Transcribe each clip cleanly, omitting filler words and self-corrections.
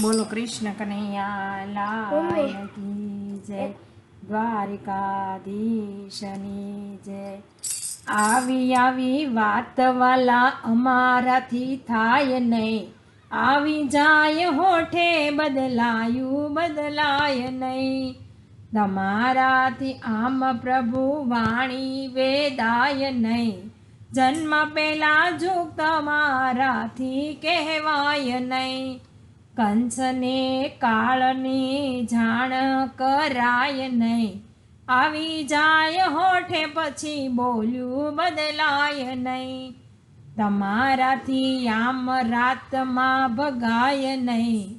બોલો કૃષ્ણ કનૈયા લાલ કી જય, દ્વારિકાધીશની જય। આવી આવી વાત વાલા અમારાથી થાય નહીં, આવી જાય હોઠે બદલાય નહીં। તમારાથી આમ પ્રભુ વાણી વેદાય નહીં, જન્મ પેલા જુગ તમારાથી કહેવાય નહીં। કંસને કાળની જાણ કરાય નહીં, આવી જાય હોઠે પછી બોલ્યું બદલાય નહીં। તમારાથી આમ રાતમાં ભગાય નહીં,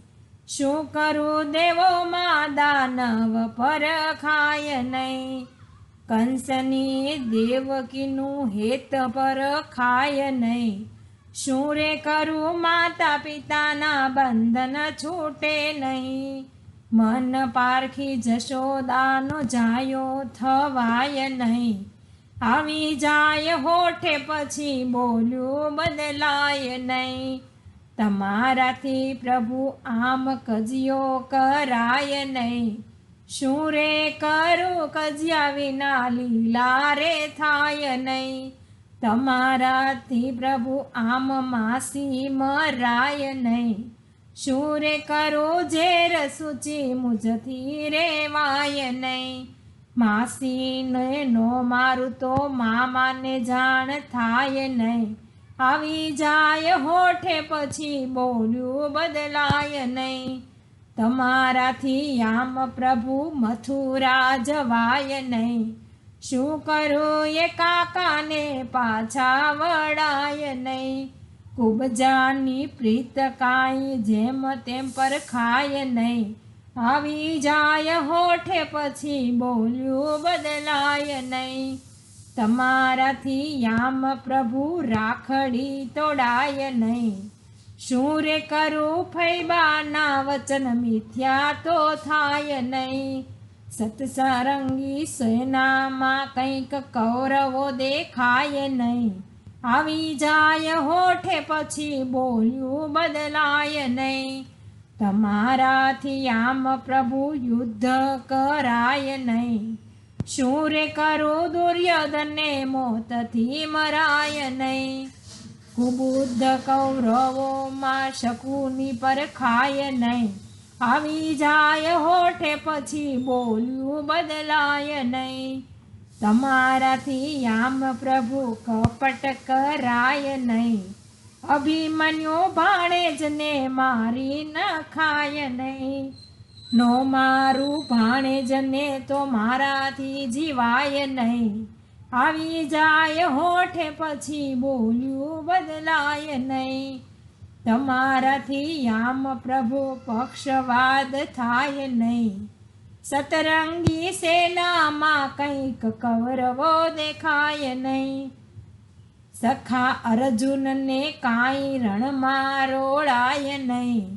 શું કરું દેવોમાં દાનવ પરખાય નહીં। કંસની દેવકીનું હેત પરખાય નહીં, શું રે કરું માતા પિતાના બંધન છૂટે નહીં। મન પારખી જશોદાનો જાયો થવાય નહીં, આવી જાય હોઠે પછી બોલ્યું બદલાય નહીં। તમારાથી પ્રભુ આમ કજિયો કરાય નહીં, શું રે કરું કજિયા વિના લીલા રે થાય નહીં। તમારાથી પ્રભુ આમ માસી મરાય નહીં, શું રે કરો ઝેર સૂચી મુજથી રેવાય નહીં। માસીને નો મારું તો મામાને જાણ થાય નહીં, આવી જાય હોઠે પછી બોલ્યું બદલાય નહીં। તમારાથી આમ પ્રભુ મથુરા જવાય નહીં, શું કરું એ કાકાને પાછા વળાય નહીં। કુબજાની પ્રીત કાંઈ જેમ તેમ પર ખાય નહીં, આવી જાય હોઠે પછી બોલ્યું બદલાય નહીં। તમારાથી આમ પ્રભુ રાખડી તોડાય નહીં, શું રે કરું ફૈબાના વચન મિથ્યા તો થાય નહીં। સતસરંગી સેનામાં કંઈક કૌરવો દેખાય નહીં, આવી જાય હોઠે પછી બોલ્યું બદલાય નહીં। તમારાથી આમ પ્રભુ યુદ્ધ કરાય નહીં, શું રે કરું દુર્યોધનને મોતથી મરાય નહીં। કુબુદ્ધ કૌરવોમાં શકુની પર ખાય નહીં, આવી જાય હોઠે પછી બોલ્યું બદલાય નહીં। તમારાથી આમ પ્રભુ કપટ કરાય નહીં, અભિમન્યુ ભાણેજને મારી ન ખાય નહીં। નો મારું ભાણેજને તો મારાથી જીવાય નહીં, આવી જાય હોઠે પછી બોલ્યું બદલાય નહીં। તમારાથી આમ પ્રભુ પક્ષવાદ થાય નહીં, સતરંગી સેનામાં કંઈક કૌરવો દેખાય નહીં। સખા અર્જુનને કાંઈ રણમાં રોળાય નહીં,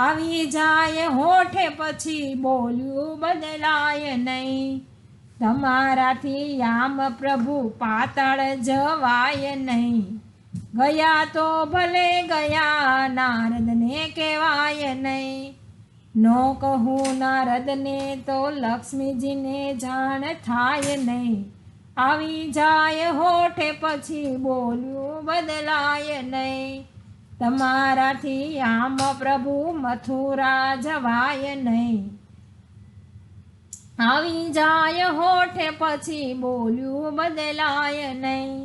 આવી જાય હોઠે પછી બોલ્યું બદલાય નહીં। તમારાથી આમ પ્રભુ પાતાળ જવાય નહીં, ગયા તો ભલે ગયા નારદને કહેવાય નહીં। નો કહું નારદને તો લક્ષ્મીજીને જાણ થાય નહીં, આવી જાય હોઠે પછી બોલ્યું બદલાય નહીં। તમારાથી આમ પ્રભુ મથુરા જવાય નહીં, આવી જાય હોઠે પછી બોલ્યું બદલાય નહીં।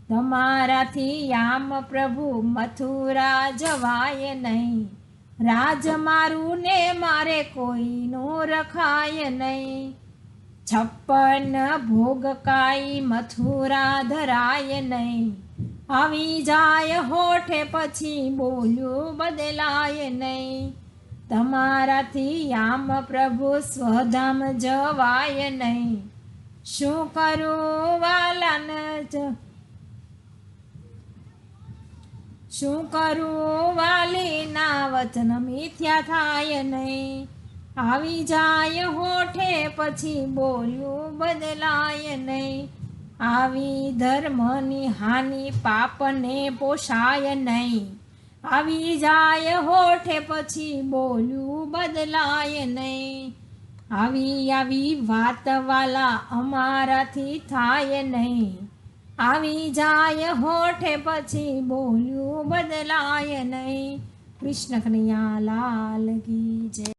તમારાથી આમ પ્રભુ મથુરા જવાય નહીં, રાજ મારું ને મારે કોઈનું રખાય નહીં। 56 ભોગ કાંઈ મથુરા ધરાય નહીં, આવી જાય હોઠે પછી બોલ્યું બદલાય નહીં। તમારાથી આમ પ્રભુ સ્વધામ જવાય નહીં, શું કરું વાલાને શું કરું વાલીના વચન મિથ્યા થાય નહીં, આવી જાય હોઠે પછી બોલ્યું બદલાય નહીં। આવી ધર્મની હાનિ પાપને પોષાય નહીં, આવી જાય હોઠે પછી બોલ્યું બદલાય નહીં. આવી વાત વાલા અમારાથી થાય નહીં. આવી જાય હોઠે પછી બોલ્યું બદલાય નહીં. કૃષ્ણ કનૈયા લાલ કી જય.